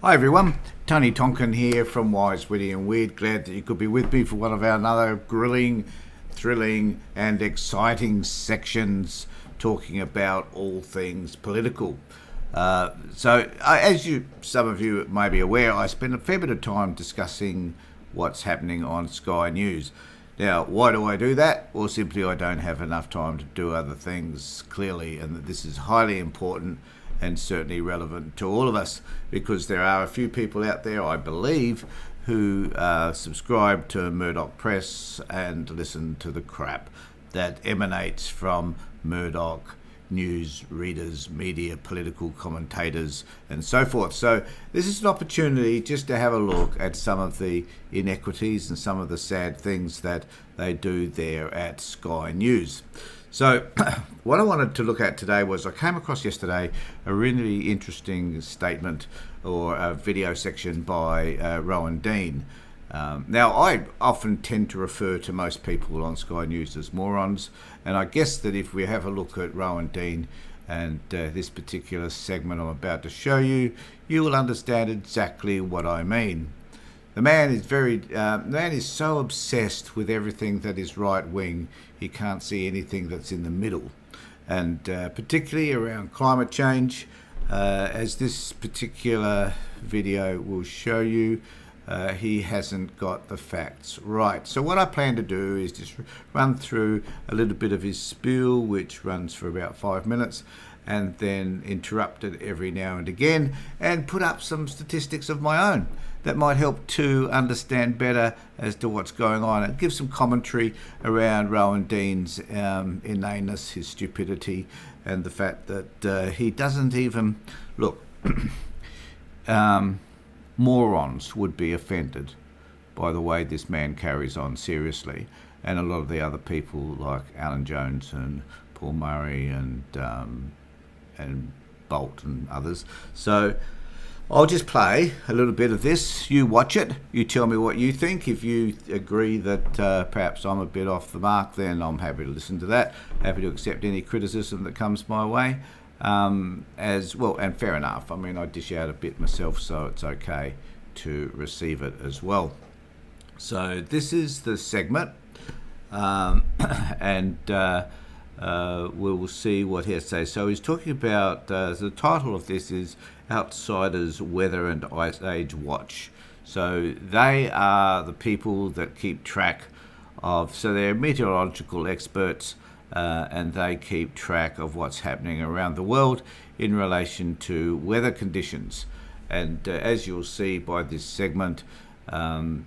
Hi everyone, Tony Tonkin here from Wise, Witty and Weird. Glad that you could be with me for one of our another grilling, thrilling and exciting talking about all things political. As some of you may be aware, I spend a fair bit of time discussing what's happening on Sky News. Now, why do I do that? Well, simply I don't have enough time to do other things, clearly, and that this is highly important and certainly relevant to all of us, because there are a few people out there, I believe, who subscribe to Murdoch Press and listen to the crap that emanates from Murdoch news readers, media, political commentators, and so forth. So this is an opportunity just to have a look at some of the inequities and some of the sad things that they do there at Sky News. So what I wanted to look at today was I came across yesterday a really interesting statement or a video section by Rowan Dean. Now, I often tend to refer to most people on Sky News as morons, and I guess that if we have a look at Rowan Dean and this particular segment I'm about to show you, you will understand exactly what I mean. The man is so obsessed with everything that is right wing, he can't see anything that's in the middle, and particularly around climate change, as this particular video will show you. He hasn't got the facts right. So what I plan to do is just run through a little bit of his spiel, which runs for about 5 minutes, and then interrupt it every now and again and put up some statistics of my own that might help to understand better as to what's going on, and give some commentary around Rowan Dean's inaneness, his stupidity, and the fact that he doesn't even look. Morons would be offended by the way this man carries on, seriously, and a lot of the other people like Alan Jones and Paul Murray and Bolt and others. So I'll just play a little bit of this. You watch it. You tell me what you think. If you agree that perhaps I'm a bit off the mark, then I'm happy to listen to that. Happy to accept any criticism that comes my way. As well, and fair enough. I mean, I dish out a bit myself, so it's okay to receive it as well. So this is the segment, and we'll see what he has to say. So he's talking about, the title of this is Outsiders Weather and Ice Age Watch. So they are the people that keep track of, so they're meteorological experts, and they keep track of what's happening around the world in relation to weather conditions. And as you'll see by this segment, Rowan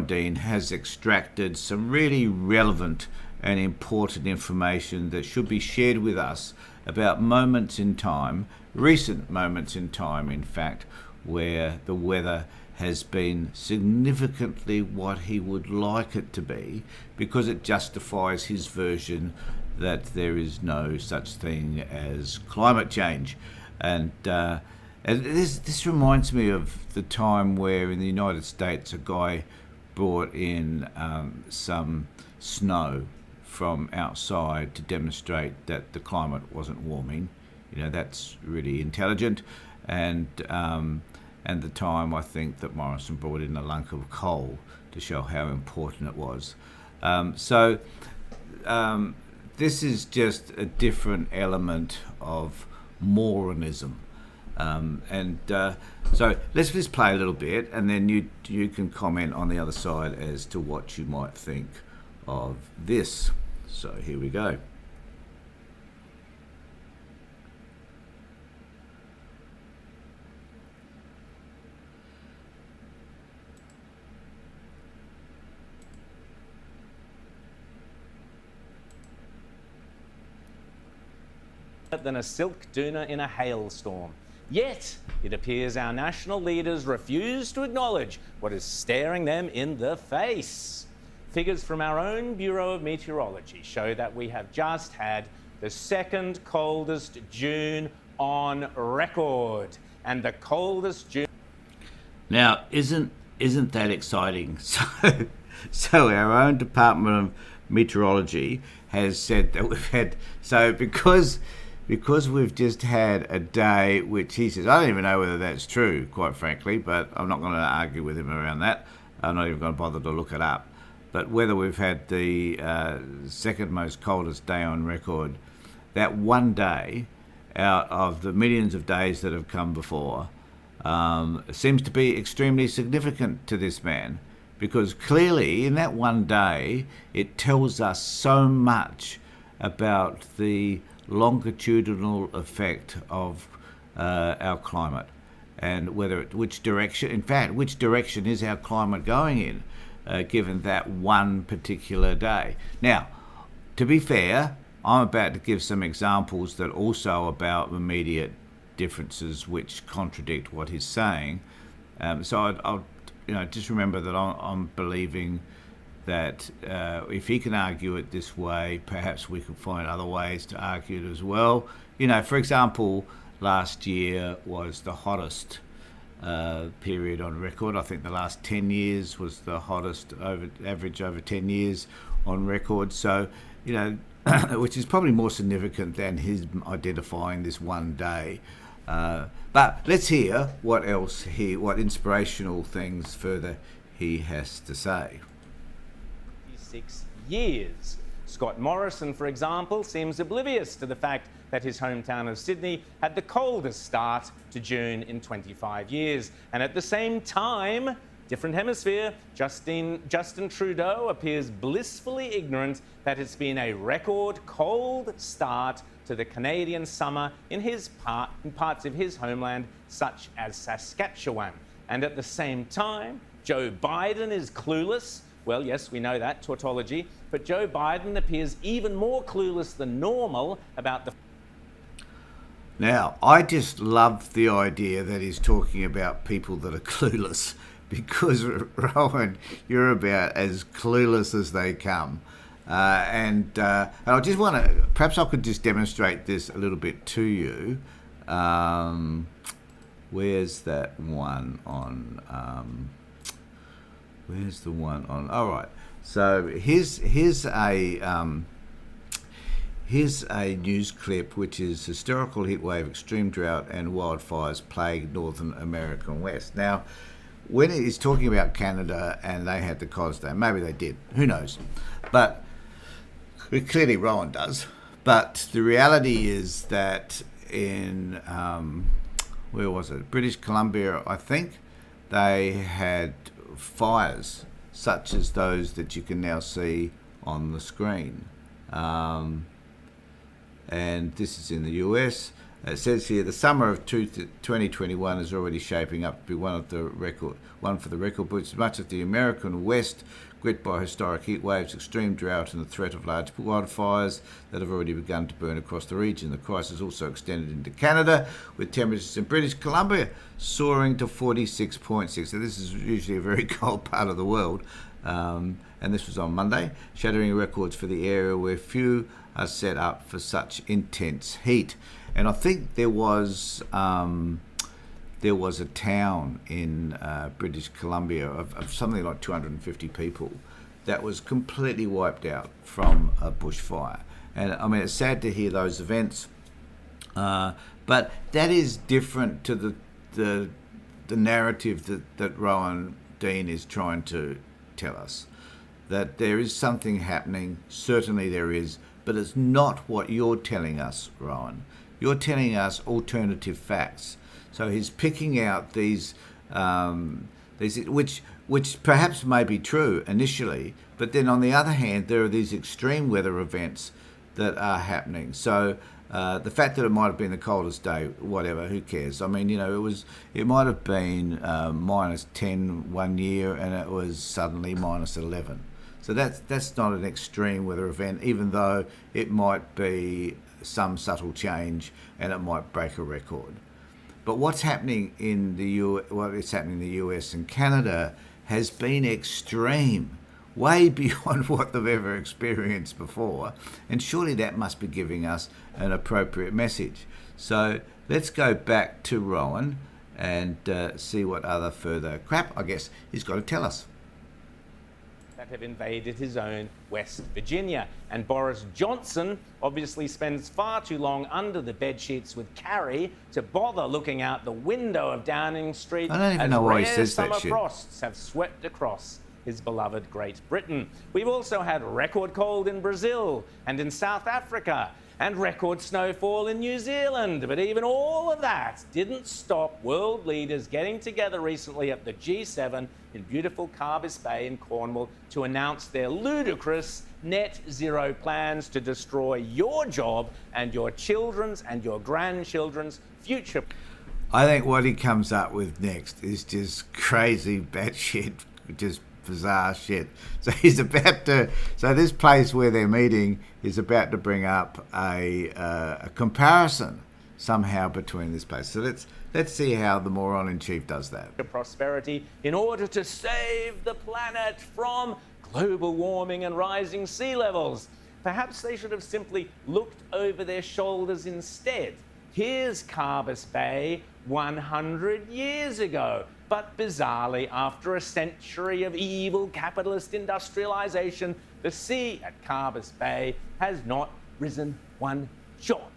Dean has extracted some really relevant and important information that should be shared with us about moments in time, recent moments in time, in fact, where the weather has been significantly what he would like it to be, because it justifies his version that there is no such thing as climate change. And this reminds me of the time where in the United States a guy brought in some snow from outside to demonstrate that the climate wasn't warming. You know, that's really intelligent. And the time I think that Morrison brought in a lunk of coal to show how important it was. This is just a different element of moronism. So let's just play a little bit, and then you can comment on the other side as to what you might think of this. So here we go. Than a silk doona in a hailstorm. Yet, it appears our national leaders refuse to acknowledge what is staring them in the face. Figures from our own Bureau of Meteorology show that we have just had the second coldest June on record, and the coldest June. Now, isn't that exciting? So our own Department of Meteorology has said that we've had, so because because we've just had a day which he says, I don't even know whether that's true, quite frankly, but I'm not going to argue with him around that. I'm not even going to bother to look it up. But whether we've had the second most coldest day on record, that one day out of the millions of days that have come before seems to be extremely significant to this man, because clearly in that one day it tells us so much about the longitudinal effect of our climate, and which direction is our climate going in, given that one particular day. Now, to be fair, I'm about to give some examples that also about immediate differences which contradict what he's saying. So I'll just remember that I'm believing that if he can argue it this way, perhaps we could find other ways to argue it as well. For example, last year was the hottest period on record. I think the last 10 years was the hottest average over 10 years on record. So, which is probably more significant than his identifying this one day. But let's hear what inspirational things further he has to say. 6 years. Scott Morrison, for example, seems oblivious to the fact that his hometown of Sydney had the coldest start to June in 25 years. And at the same time, different hemisphere, Justin Trudeau appears blissfully ignorant that it's been a record cold start to the Canadian summer in parts of his homeland, such as Saskatchewan. And at the same time, Joe Biden is clueless. Well, yes, we know that, tautology, but Joe Biden appears even more clueless than normal about the... Now, I just love the idea that he's talking about people that are clueless, because, Rowan, you're about as clueless as they come. And I just want to, perhaps I could just demonstrate this a little bit to you. Where's that one on... Where's the one on? All right. So here's a news clip which is historical heatwave, extreme drought, and wildfires plague Northern American West. Now, when he's talking about Canada and they had the coldest day, maybe they did. Who knows? But clearly Rowan does. But the reality is that in where was it? British Columbia, I think, they had fires such as those that you can now see on the screen, and this is in the US. It says here the summer of 2021 is already shaping up to be one for the record books. Much of the American West gripped by historic heat waves, extreme drought, and the threat of large wildfires that have already begun to burn across the region. The crisis also extended into Canada, with temperatures in British Columbia soaring to 46.6. So this is usually a very cold part of the world. And this was on Monday, shattering records for the area where few are set up for such intense heat. And I think there was a town in British Columbia of something like 250 people that was completely wiped out from a bushfire. And I mean, it's sad to hear those events, but that is different to the narrative that Rowan Dean is trying to tell us. That there is something happening, certainly there is, but it's not what you're telling us, Rowan. You're telling us alternative facts. So he's picking out these which perhaps may be true initially, but then on the other hand, there are these extreme weather events that are happening. So the fact that it might have been the coldest day, whatever, who cares? I mean, it might have been minus 10 one year, and it was suddenly minus 11. So that's not an extreme weather event, even though it might be some subtle change and it might break a record. But what's happening in the US and Canada has been extreme, way beyond what they've ever experienced before, and surely that must be giving us an appropriate message. So let's go back to Rowan and see what other further crap, I guess, he's got to tell us. That have invaded his own West Virginia. And Boris Johnson obviously spends far too long under the bedsheets with Carrie to bother looking out the window of Downing Street. I don't even know why he says that summer shit. frosts have swept across his beloved Great Britain. We've also had record cold in Brazil and in South Africa, and record snowfall in New Zealand. But even all of that didn't stop world leaders getting together recently at the G7 in beautiful Carbis Bay in Cornwall to announce their ludicrous net zero plans to destroy your job and your children's and your grandchildren's future. I think what he comes up with next is just crazy batshit, just bizarre shit. So he's about to. So this place where they're meeting is about to bring up a comparison somehow between this place. So let's see how the moron in chief does that. Prosperity in order to save the planet from global warming and rising sea levels. Perhaps they should have simply looked over their shoulders instead. Here's Carbis Bay 100 years ago. But bizarrely, after a century of evil capitalist industrialisation, the sea at Carbis Bay has not risen one jot.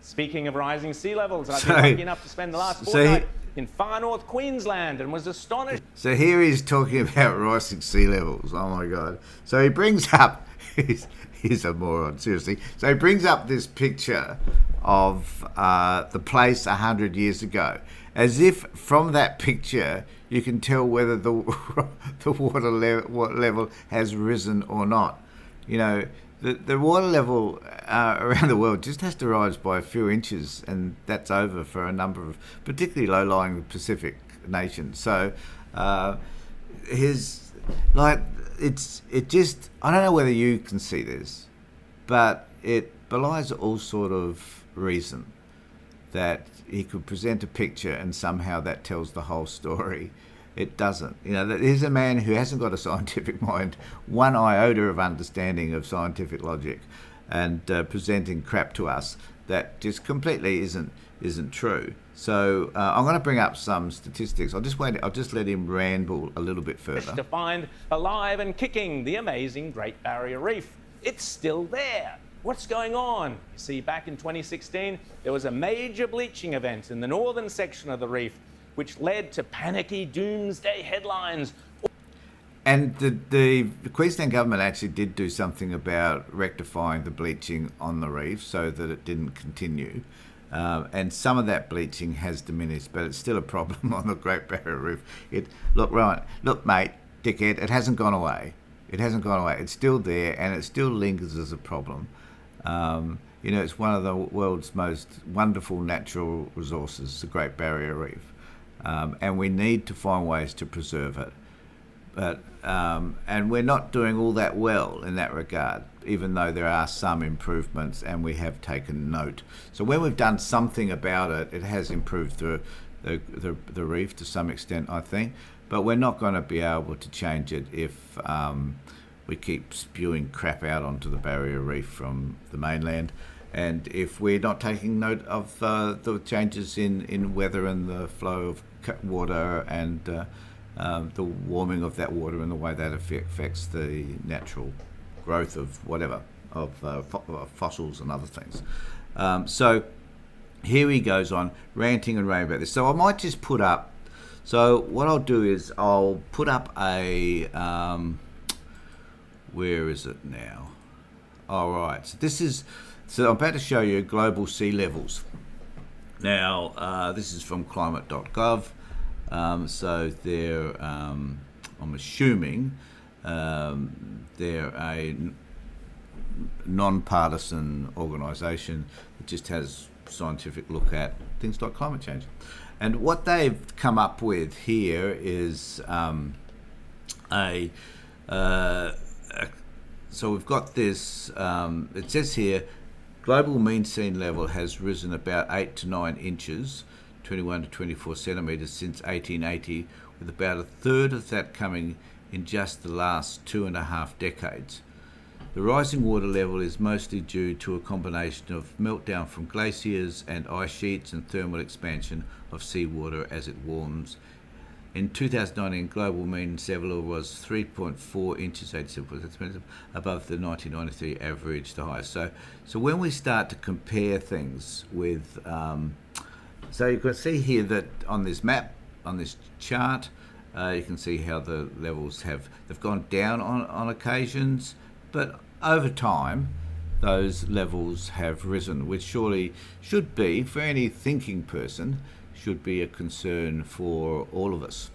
Speaking of rising sea levels, I've been lucky enough to spend the last fortnight in far north Queensland and was astonished. So here he's talking about rising sea levels. Oh my God. So he brings up, he's a moron, seriously. So he brings up this picture of the place 100 years ago, as if from that picture you can tell whether the water level has risen or not. You know, the water level around the world just has to rise by a few inches, and that's over for a number of particularly low-lying Pacific nations. So it just, I don't know whether you can see this, but it belies all sort of reason that he could present a picture and somehow that tells the whole story. It doesn't. You know, here's a man who hasn't got a scientific mind, one iota of understanding of scientific logic, and presenting crap to us that just completely isn't true. So I'm going to bring up some statistics. I'll just let him ramble a little bit further. To find alive and kicking the amazing Great Barrier Reef. It's still there. What's going on? You see, back in 2016, there was a major bleaching event in the northern section of the reef, which led to panicky doomsday headlines. And the Queensland government actually did do something about rectifying the bleaching on the reef so that it didn't continue. And some of that bleaching has diminished, but it's still a problem on the Great Barrier Reef. Look, mate, dickhead, it hasn't gone away. It hasn't gone away. It's still there, and it still lingers as a problem. You know, it's one of the world's most wonderful natural resources, the Great Barrier Reef, and we need to find ways to preserve it. But and we're not doing all that well in that regard, even though there are some improvements, and we have taken note. So when we've done something about it, it has improved the reef to some extent, I think. But we're not going to be able to change it if we keep spewing crap out onto the barrier reef from the mainland, and if we're not taking note of the changes in weather and the flow of water and the warming of that water and the way that affects the natural growth of whatever, of fossils and other things. So here he goes on ranting and raving about this. So I might just put up, so what I'll do is I'll put up a, where is it now? All right, so I'm about to show you global sea levels. Now, this is from climate.gov. So they're, I'm assuming, they're a non-partisan organisation that just has scientific look at things like climate change. And what they've come up with here is so we've got this, it says here, global mean sea level has risen about 8 to 9 inches, 21 to 24 centimetres since 1880, with about a third of that coming in just the last 2.5 decades. The rising water level is mostly due to a combination of meltdown from glaciers and ice sheets and thermal expansion of seawater as it warms In 2019, global mean sea level was 3.4 inches, 87% above the 1993 average, the highest. So when we start to compare things with, so you can see here that on this map, on this chart, you can see how the levels they've gone down on occasions, but over time, those levels have risen, which surely should be, for any thinking person, should be a concern for all of us.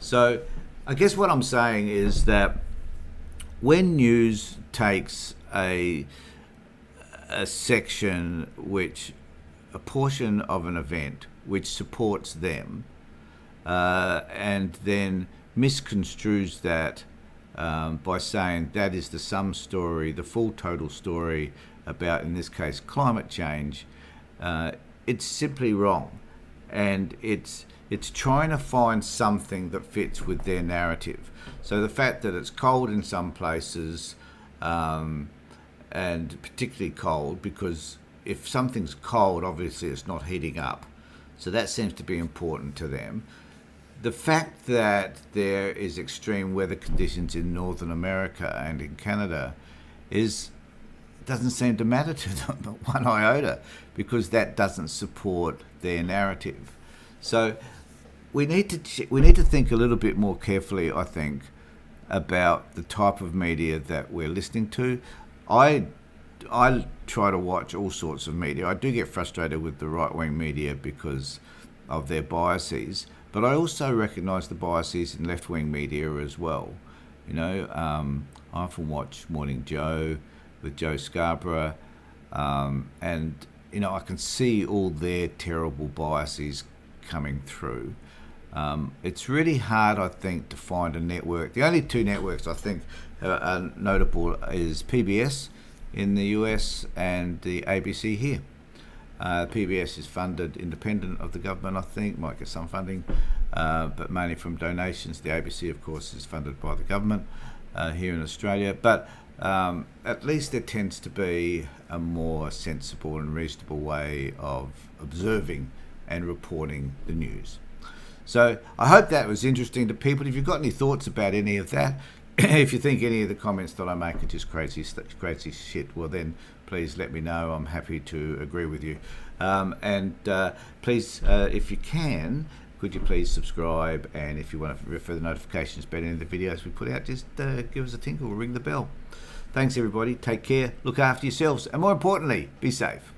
So I guess what I'm saying is that when news takes a section a portion of an event which supports them, and then misconstrues that by saying that is the sum story, the full total story about, in this case, climate change, it's simply wrong. And it's trying to find something that fits with their narrative. So the fact that it's cold in some places, and particularly cold, because if something's cold, obviously it's not heating up. So that seems to be important to them. The fact that there is extreme weather conditions in Northern America and in Canada doesn't seem to matter to them one iota, because that doesn't support their narrative. So we need to think a little bit more carefully, I think, about the type of media that we're listening to. I try to watch all sorts of media. I do get frustrated with the right-wing media because of their biases, but I also recognise the biases in left-wing media as well. I often watch Morning Joe with Joe Scarborough, and I can see all their terrible biases coming through. It's really hard, I think, to find a network. The only two networks I think are notable is PBS in the US and the ABC here. PBS is funded independent of the government, I think, might get some funding, but mainly from donations. The ABC, of course, is funded by the government here in Australia, but at least there tends to be a more sensible and reasonable way of observing and reporting the news. So I hope that was interesting to people. If you've got any thoughts about any of that, if you think any of the comments that I make are just crazy shit, well then please let me know. I'm happy to agree with you. Please, if you can, could you please subscribe, and if you want to further notifications about any of the videos we put out, just give us a tinkle, ring the bell. Thanks everybody, take care, look after yourselves, and more importantly, be safe.